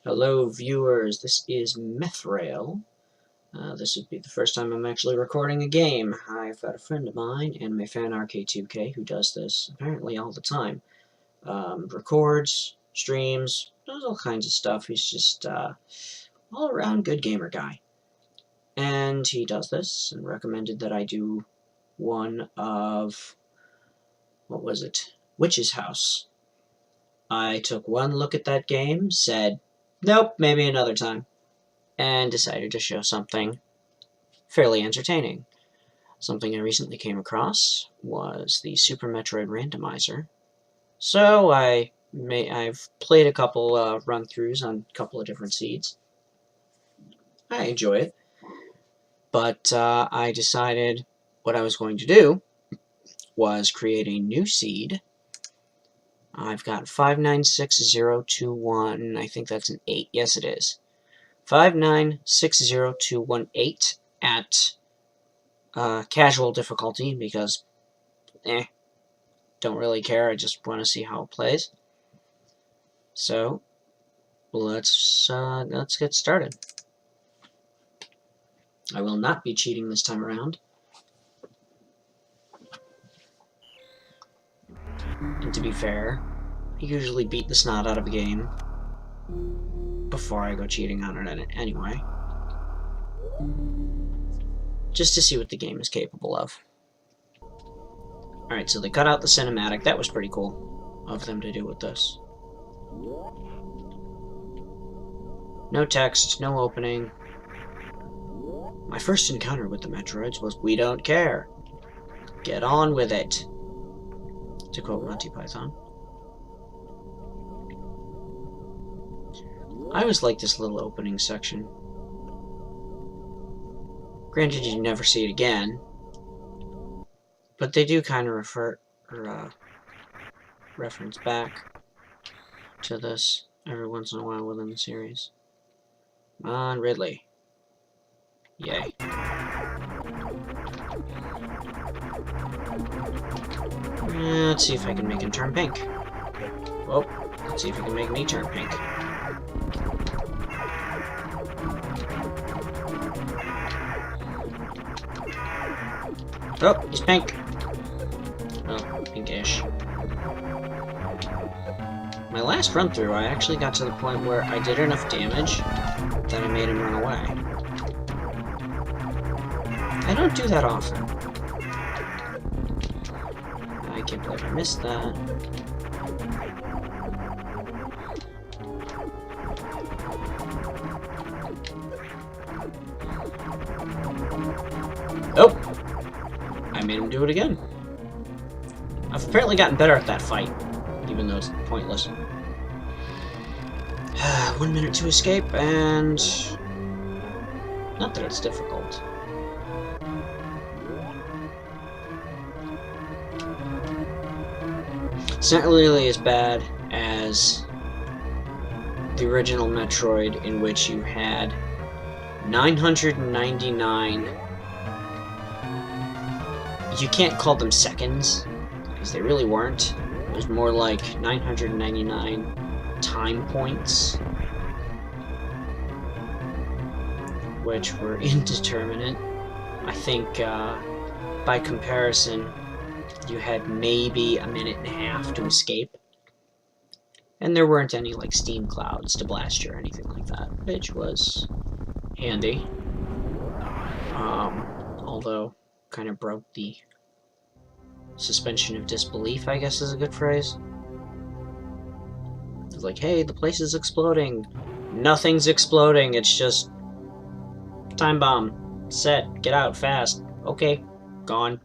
Hello viewers, this is Methrail. This would be the first time I'm actually recording a game. I've got a friend of mine, Anime Fan RK2K, who does this apparently all the time. Records, streams, does all kinds of stuff. He's just all-around good gamer guy. And he does this and recommended that I do one of, what was it? Witch's House. I took one look at that game, said, nope, maybe another time, and decided to show something fairly entertaining. Something I recently came across was the Super Metroid Randomizer. So I've played a couple run-throughs on a couple of different seeds. I enjoy it, but I decided what I was going to do was create a new seed. I've got 5960218. I think that's an 8. Yes, it is. 5960218 at casual difficulty because, don't really care. I just want to see how it plays. So let's get started. I will not be cheating this time around. And to be fair, I usually beat the snot out of a game before I go cheating on it anyway. Just to see what the game is capable of. Alright, so they cut out the cinematic. That was pretty cool of them to do with this. No text, no opening. My first encounter with the Metroids was, we don't care. Get on with it. To quote Monty Python. I always like this little opening section. Granted, you never see it again, but they do kind of reference back to this every once in a while within the series. Come on, Ridley. Yay. Let's see if I can make him turn pink. Oh, let's see if he can make me turn pink. Oh, he's pink. Well, pinkish. My last run through, I actually got to the point where I did enough damage that I made him run away. I don't do that often. I can't believe I missed that. Oh! I made him do it again. I've apparently gotten better at that fight, even though it's pointless. 1 minute to escape, and... not that it's difficult. It's not really as bad as the original Metroid, in which you had 999... you can't call them seconds, because they really weren't. It was more like 999 time points, which were indeterminate. I think, by comparison, you had maybe a minute and a half to escape. And there weren't any, like, steam clouds to blast you or anything like that, which was handy. Although, kind of broke the suspension of disbelief, I guess is a good phrase. It's like, hey, the place is exploding. Nothing's exploding, it's just time bomb. Set, get out fast. Okay, gone.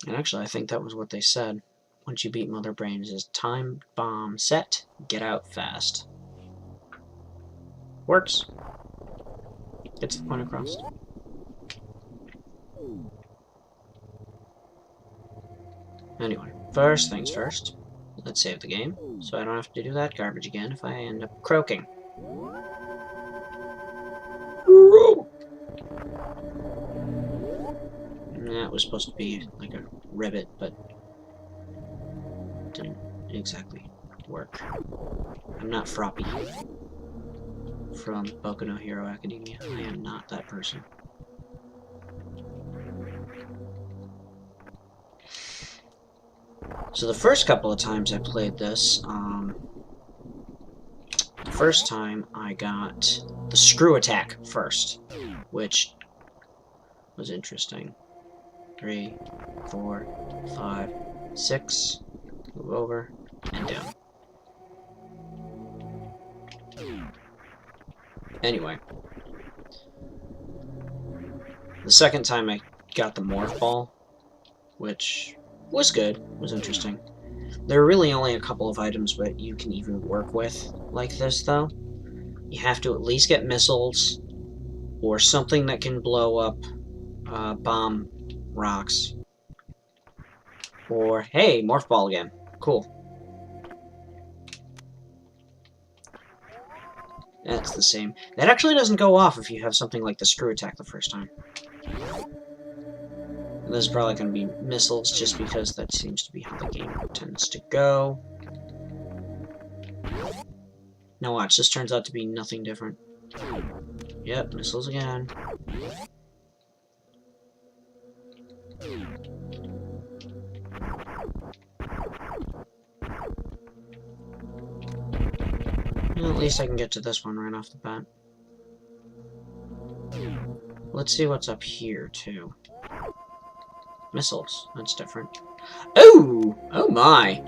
And actually, I think that was what they said. Once you beat Mother Brains, is time bomb set, get out fast. Works. Gets the point across. Anyway, first things first. Let's save the game, so I don't have to do that garbage again if I end up croaking. That was supposed to be like a ribbit, but didn't exactly work. I'm not Froppy from Boku no Hero Academia. I am not that person. So the first couple of times I played this, the first time I got the screw attack first, which was interesting. 3, 4, 5, 6, move over, and down. Anyway, the second time I got the morph ball, which was good, was interesting. There are really only a couple of items that you can even work with like this, though. You have to at least get missiles, or something that can blow up bomb rocks. Or, hey, morph ball again. Cool. That's the same. That actually doesn't go off if you have something like the screw attack the first time. This is probably going to be missiles, just because that seems to be how the game tends to go. Now watch, this turns out to be nothing different. Yep, missiles again. Well, at least I can get to this one right off the bat. Let's see what's up here, too. Missiles. That's different. Oh! Oh my!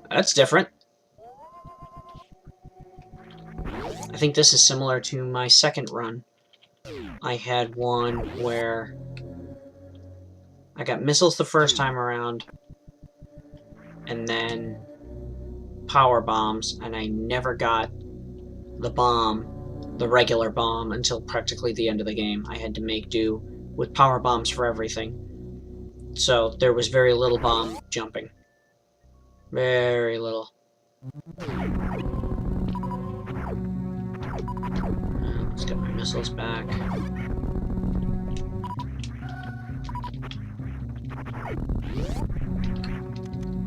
That's different. I think this is similar to my second run. I had one where I got missiles the first time around, and then power bombs, and I never got the bomb, the regular bomb, until practically the end of the game. I had to make do with power bombs for everything. So there was very little bomb jumping. Very little. Let's get my missiles back.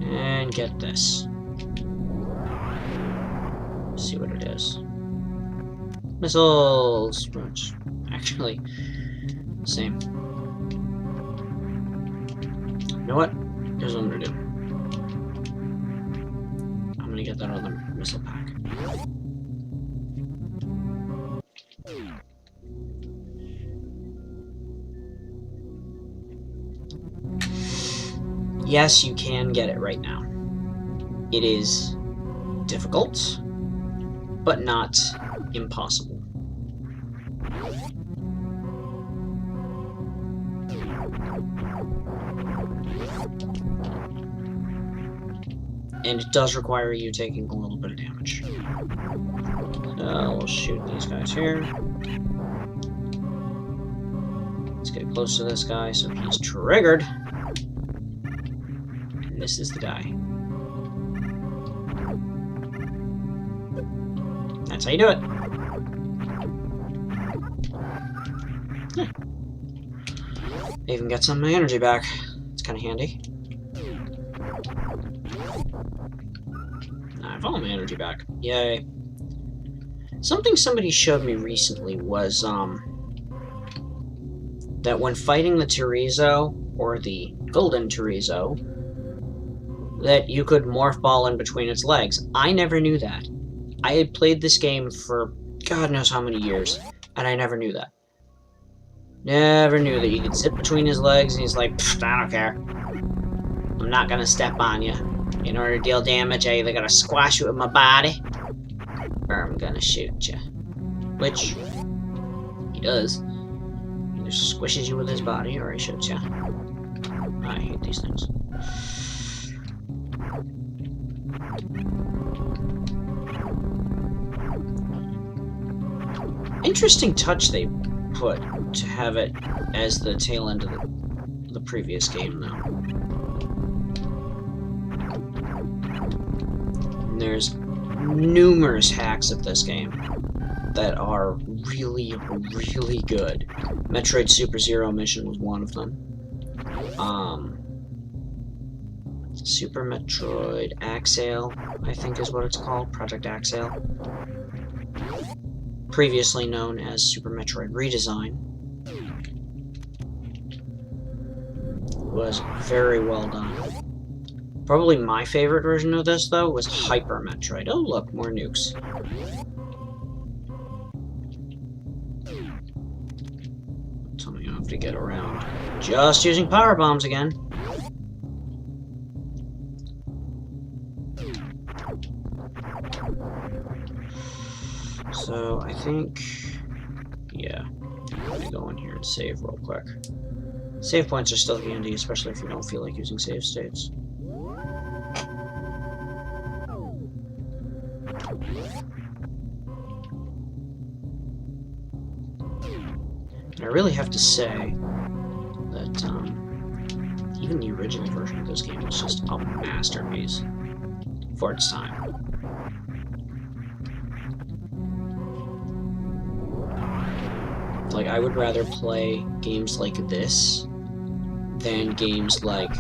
And get this. See what it is. Missiles! Which, actually, same. You know what? Here's what I'm gonna do. I'm gonna get that other missile pack. Yes, you can get it right now. It is difficult, but not impossible. And it does require you taking a little bit of damage. We'll shoot these guys here. Let's get close to this guy so he's triggered. And this is the guy. That's how you do it. I even got some of my energy back. It's kind of handy. I have all my energy back. Yay. Something somebody showed me recently was, that when fighting the Chorizo, or the Golden Chorizo, that you could morph ball in between its legs. I never knew that. I had played this game for God knows how many years, and I never knew that. Never knew that you could sit between his legs, and he's like, I don't care. I'm not gonna step on you. In order to deal damage, I either gotta squash you with my body, or I'm gonna shoot you. Which, he does. He either squishes you with his body, or he shoots you. I hate these things. Interesting touch they put to have it as the tail end of the previous game, though. And there's numerous hacks of this game that are really, really good. Metroid Super Zero Mission was one of them. Super Metroid Axale, I think is what it's called, Project Axale. Previously known as Super Metroid Redesign. Was very well done. Probably my favorite version of this, though, was Hyper Metroid. Oh, look, more nukes. Tell me I have to get around. Just using power bombs again. So, I think... yeah. I'm gonna go in here and save real quick. Save points are still handy, especially if you don't feel like using save states. And I really have to say that even the original version of this game was just a masterpiece for its time. Like, I would rather play games like this than games like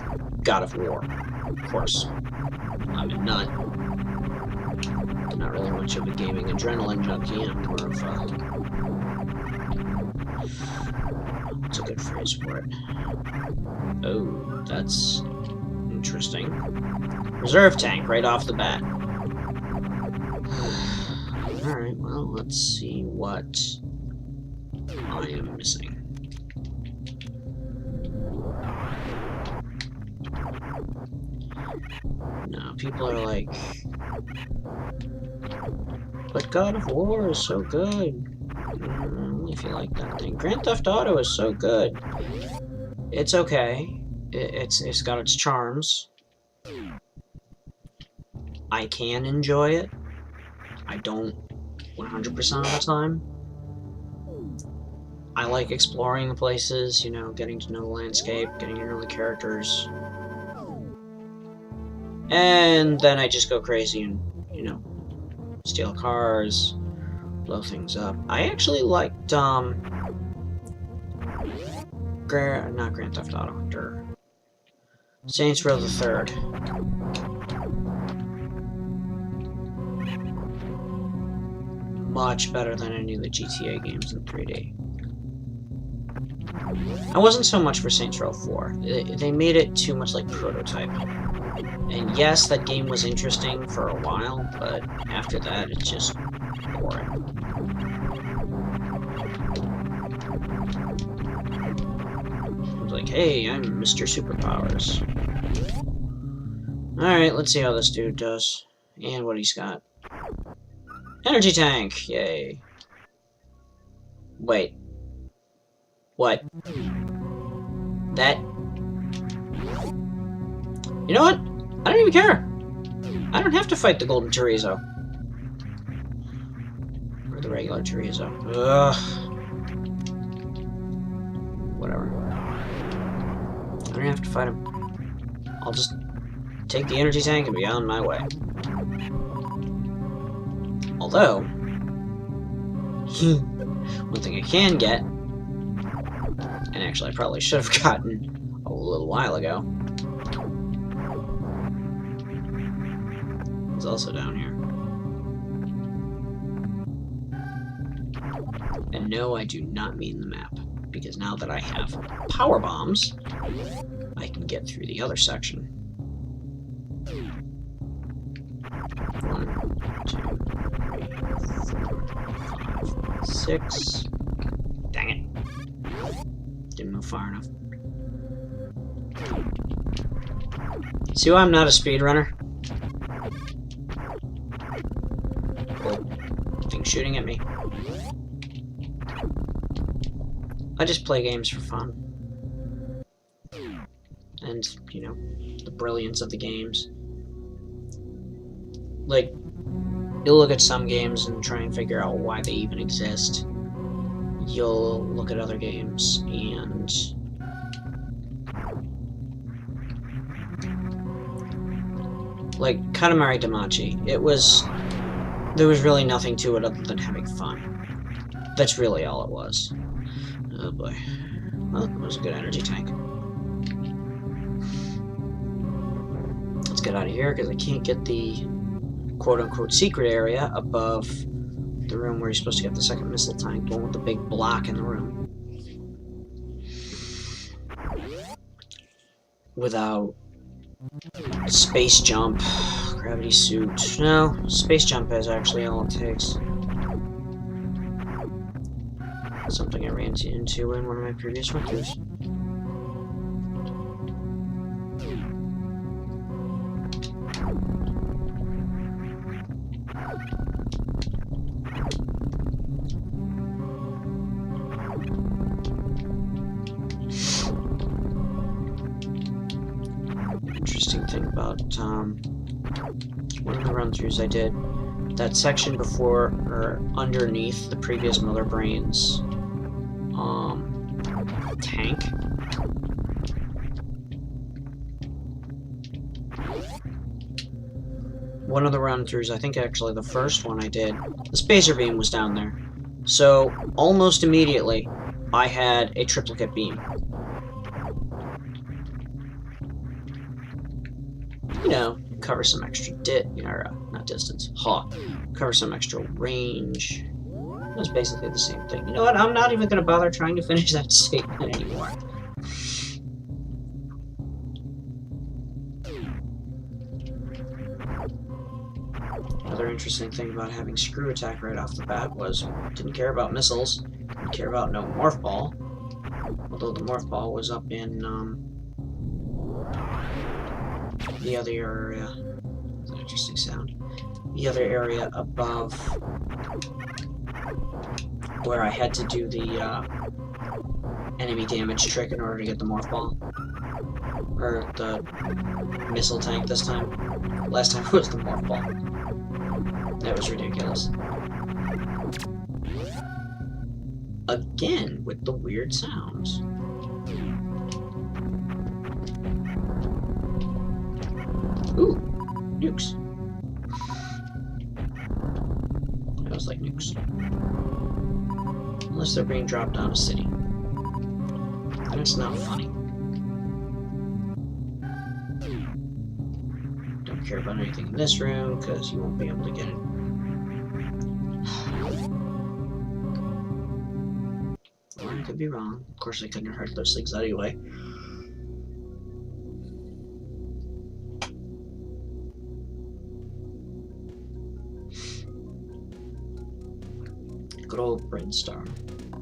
God of War. Of course, I'm a nut. I'm not really much of a gaming adrenaline junkie. I'm more of a... what's a good phrase for it? Oh, that's interesting. Reserve tank right off the bat. Alright, well, let's see what I am missing. No, people are like, but God of War is so good. Only if you like that thing. Grand Theft Auto is so good. It's okay. It's got its charms. I can enjoy it. I don't 100% of the time. I like exploring the places, you know, getting to know the landscape, getting to know the characters. And then I just go crazy and, you know, steal cars, blow things up. I actually liked, not Grand Theft Auto, Saints Row the Third. Much better than any of the GTA games in 3D. I wasn't so much for Saints Row 4. They made it too much like Prototype. And yes, that game was interesting for a while, but after that, it's just boring. It was like, hey, I'm Mr. Superpowers. Alright, let's see how this dude does. And what he's got. Energy tank! Yay. Wait. What? That... you know what? I don't even care. I don't have to fight the golden chorizo. Or the regular chorizo. Ugh. Whatever. I don't have to fight him. I'll just take the energy tank and be on my way. Although, one thing I can get, and actually I probably should have gotten a little while ago, is also down here. And no, I do not mean the map, because now that I have power bombs, I can get through the other section. 1, 2, 3, 4, 5, 6. Dang it. Didn't move far enough. See why I'm not a speedrunner? Oh, thing shooting at me. I just play games for fun. And, you know, the brilliance of the games. Like, you'll look at some games and try and figure out why they even exist. You'll look at other games and... like, Katamari Damacy. There was really nothing to it other than having fun. That's really all it was. Oh boy. Well, it was a good energy tank. Let's get out of here, because I can't get the quote-unquote secret area above the room where you're supposed to get the second missile tank, the one with the big block in the room. Without space jump, gravity suit. No, space jump is actually all it takes. Something I ran into in one of my previous run-throughs. Interesting thing about one of the run-throughs I did, that section before or underneath the previous Mother Brain's tank. One of the run-throughs, I think actually the first one I did, the spacer beam was down there. So, almost immediately, I had a triplicate beam. You know, cover some extra not distance, cover some extra range. That's basically the same thing. You know what, I'm not even going to bother trying to finish that statement anymore. Another interesting thing about having screw attack right off the bat was, didn't care about missiles, didn't care about no morph ball, although the morph ball was up in the other area. That's an interesting sound. The other area above where I had to do the enemy damage trick in order to get the morph ball. Or the missile tank this time. Last time it was the morph ball. That was ridiculous. Again, with the weird sounds. Ooh, nukes. That was like nukes. Unless they're being dropped on a city. Then it's not funny. Don't care about anything in this room, because you won't be able to get it. Or I could be wrong. Of course I couldn't have heard those things anyway. Good old Brainstorm.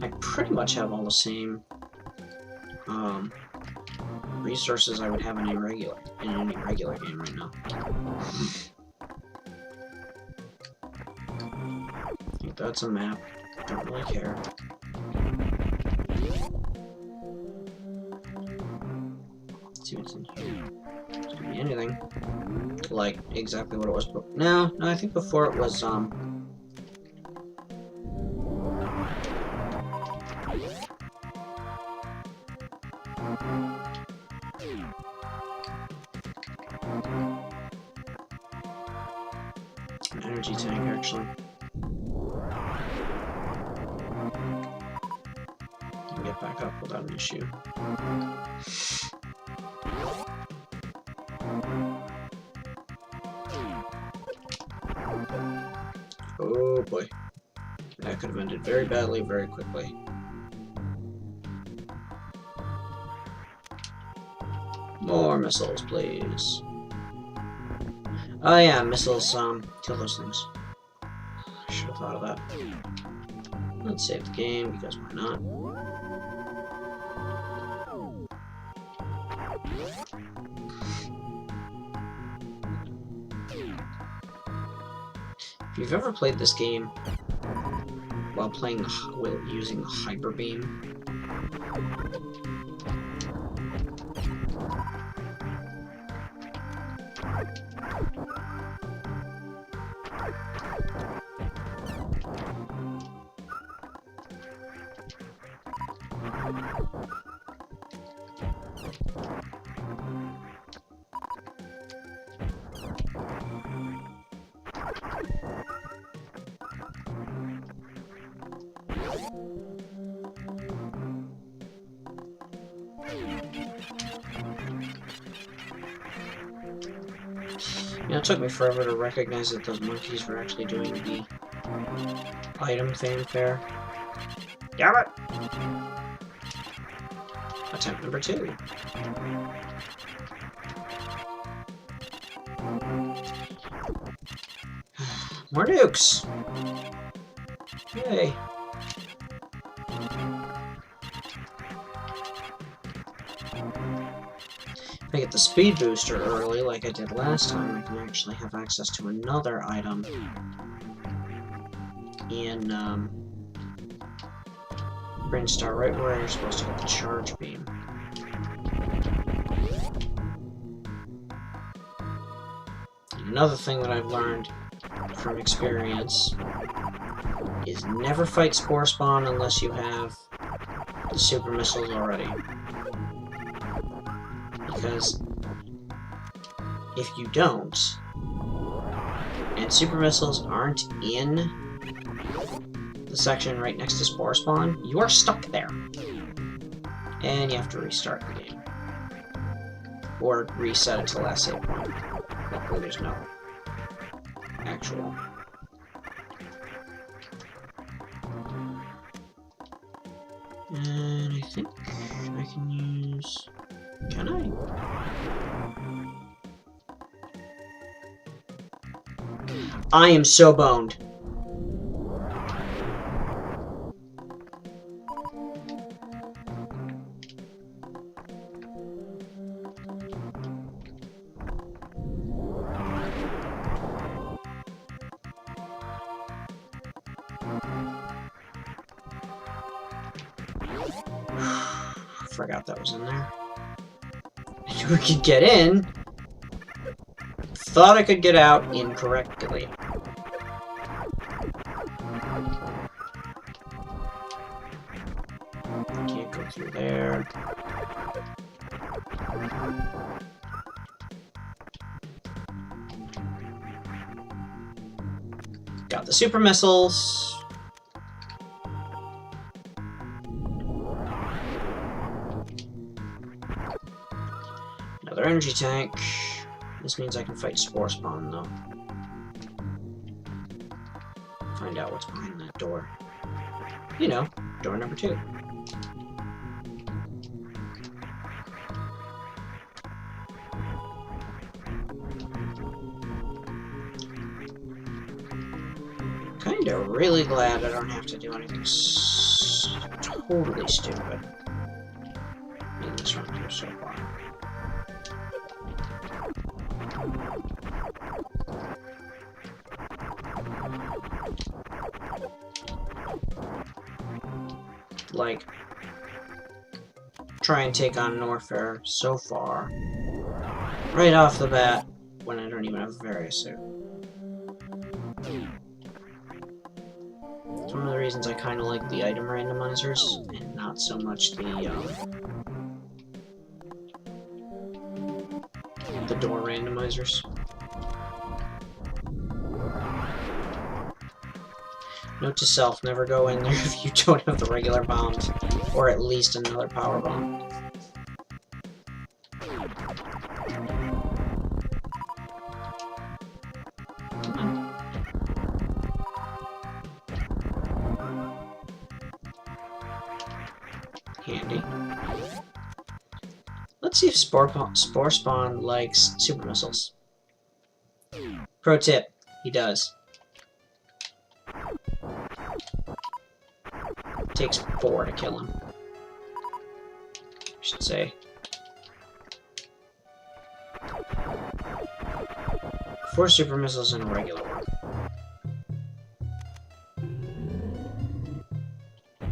I pretty much have all the same resources I would have in any regular game right now. I think that's a map. Don't really care. Let's see what's in here. It could be anything. Like exactly what it was. No, I think before it was an energy tank, actually. You can get back up without an issue. Oh boy. That could have ended very badly, very quickly. More missiles, please. Oh yeah, missiles, kill those things. I should have thought of that. Let's save the game, because why not? If you've ever played this game while using the hyper beam, You know, it took me forever to recognize that those monkeys were actually doing the item fanfare. Damn it! Attempt number 2. More nukes! Yay! If I get the speed booster early, like I did last time, I can actually have access to another item in Brainstar, right where you're supposed to get the charge beam. And another thing that I've learned from experience is never fight Spore Spawn unless you have the super missiles already. Because if you don't, and super missiles aren't in the section right next to Spore Spawn, you are stuck there. And you have to restart the game. Or reset it to the last save point. Luckily there's no actual. And I think I can use... Can I? I am so boned. Forgot that was in there. I knew we could get in. Thought I could get out incorrectly. Can't go through there. Got the super missiles. Another energy tank. This means I can fight Spore Spawn, though. Find out what's behind that door. You know, door number 2. Kinda really glad I don't have to do anything totally stupid in this run through so far. Like, try and take on Norfair so far, right off the bat, when I don't even have a Variosuit. It's one of the reasons I kind of like the item randomizers, and not so much the door randomizers. Note to self, never go in there if you don't have the regular bombs, or at least another power bomb. Come on. Handy. Let's see if Spore Spawn likes super missiles. Pro tip, he does. Takes 4 to kill him. I should say. 4 super missiles and a regular one.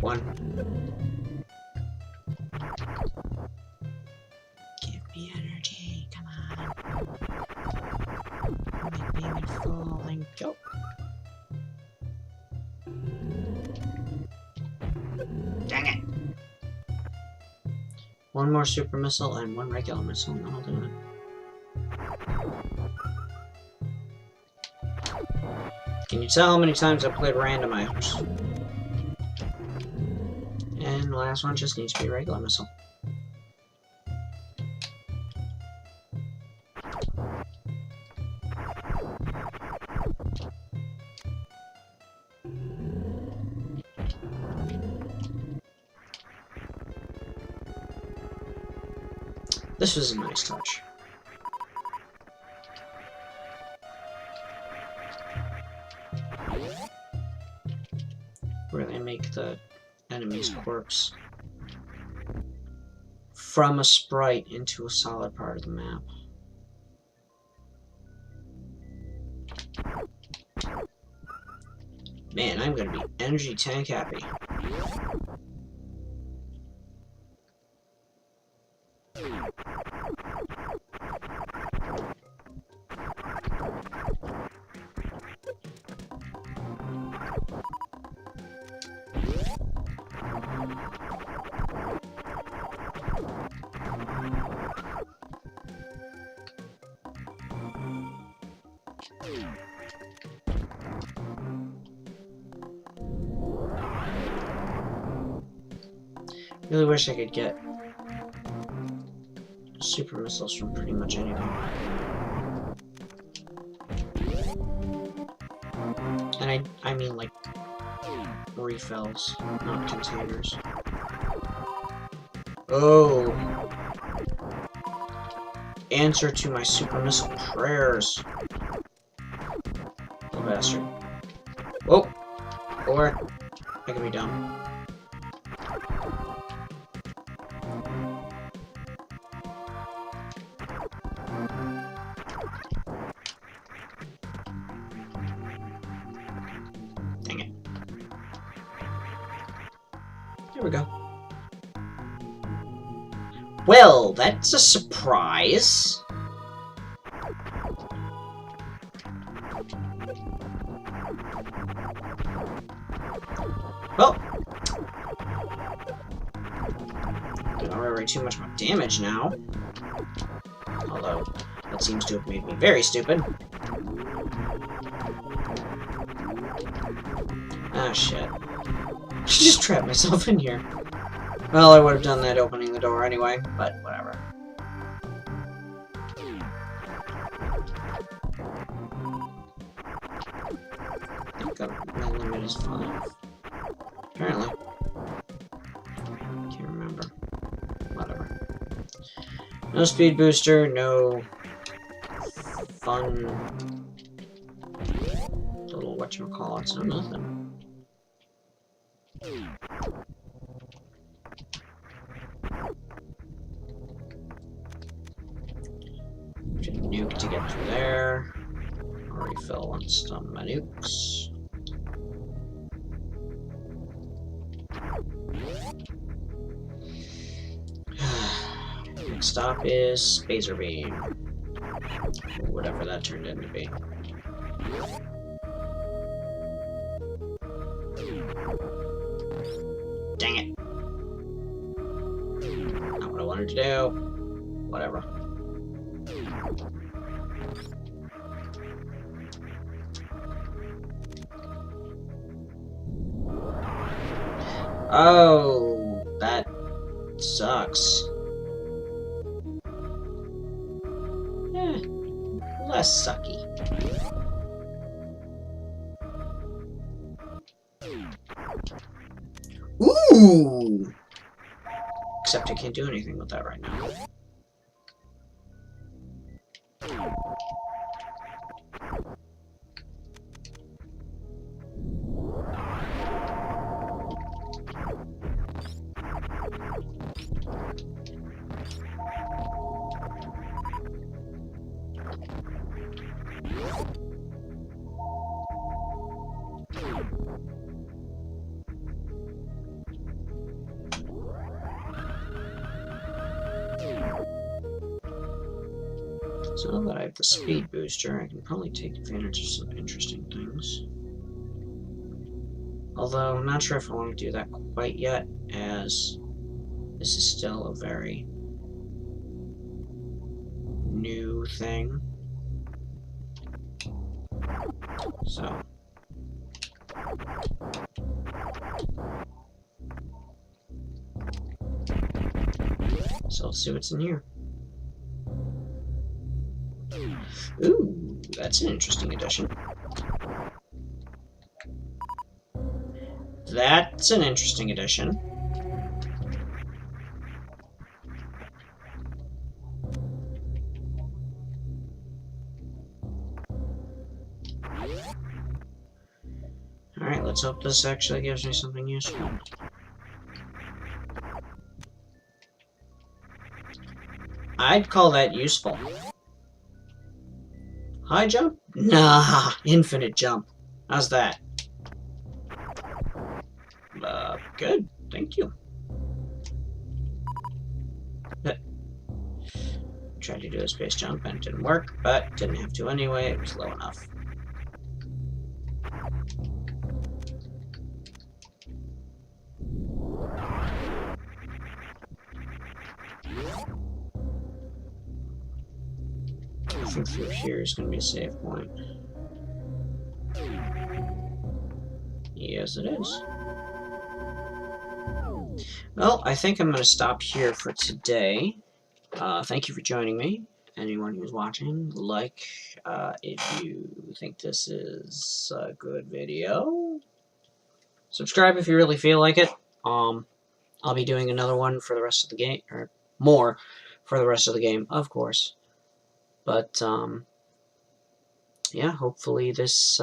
1. Give me energy, come on. Make me full and go. Dang it! 1 more super missile and 1 regular missile, and I'll do it. Can you tell how many times I played randomizers? And the last one just needs to be regular missile. This was a nice touch. Where they make the enemy's corpse from a sprite into a solid part of the map. Man, I'm gonna be energy tank happy. Really wish I could get super missiles from pretty much anything. And I mean like refills, not containers. Oh! Answer to my super missile prayers. Little bastard. Whoa! Or I can be dumb. Dang it. There we go. Well, that's a surprise. Well, don't worry too much about damage now. Although, that seems to have made me very stupid. Ah, shit. I just trapped myself in here. Well, I would have done that opening the door anyway, but whatever. I think my limit is 5. Apparently. Can't remember. Whatever. No speed booster, no fun little whatchamacallits, no nothing. Nuke to get through there. Refill on some my nukes. Next stop is Spacer Beam. Whatever that turned into be. Dang it. Not what I wanted to do. Whatever. Oh, that sucks. Less sucky. Ooh! Except I can't do anything with that right now. So now that I have the speed booster, I can probably take advantage of some interesting things. Although, I'm not sure if I want to do that quite yet, as this is still a very new thing. So let's see what's in here. Ooh, that's an interesting addition. That's an interesting addition. Alright, let's hope this actually gives me something useful. I'd call that useful. High jump? Nah, infinite jump. How's that? Good. Thank you. Tried to do a space jump and it didn't work, but didn't have to anyway. It was low enough. I think through here is going to be a save point. Yes, it is. Well, I think I'm going to stop here for today. Thank you for joining me. Anyone who's watching, if you think this is a good video. Subscribe if you really feel like it. I'll be doing another one for the rest of the game, or more for the rest of the game, of course. But, yeah, hopefully this,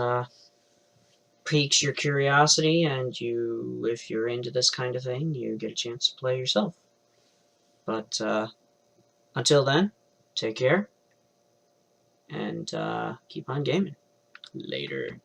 piques your curiosity, and you, if you're into this kind of thing, you get a chance to play yourself. But, until then, take care, and, keep on gaming. Later.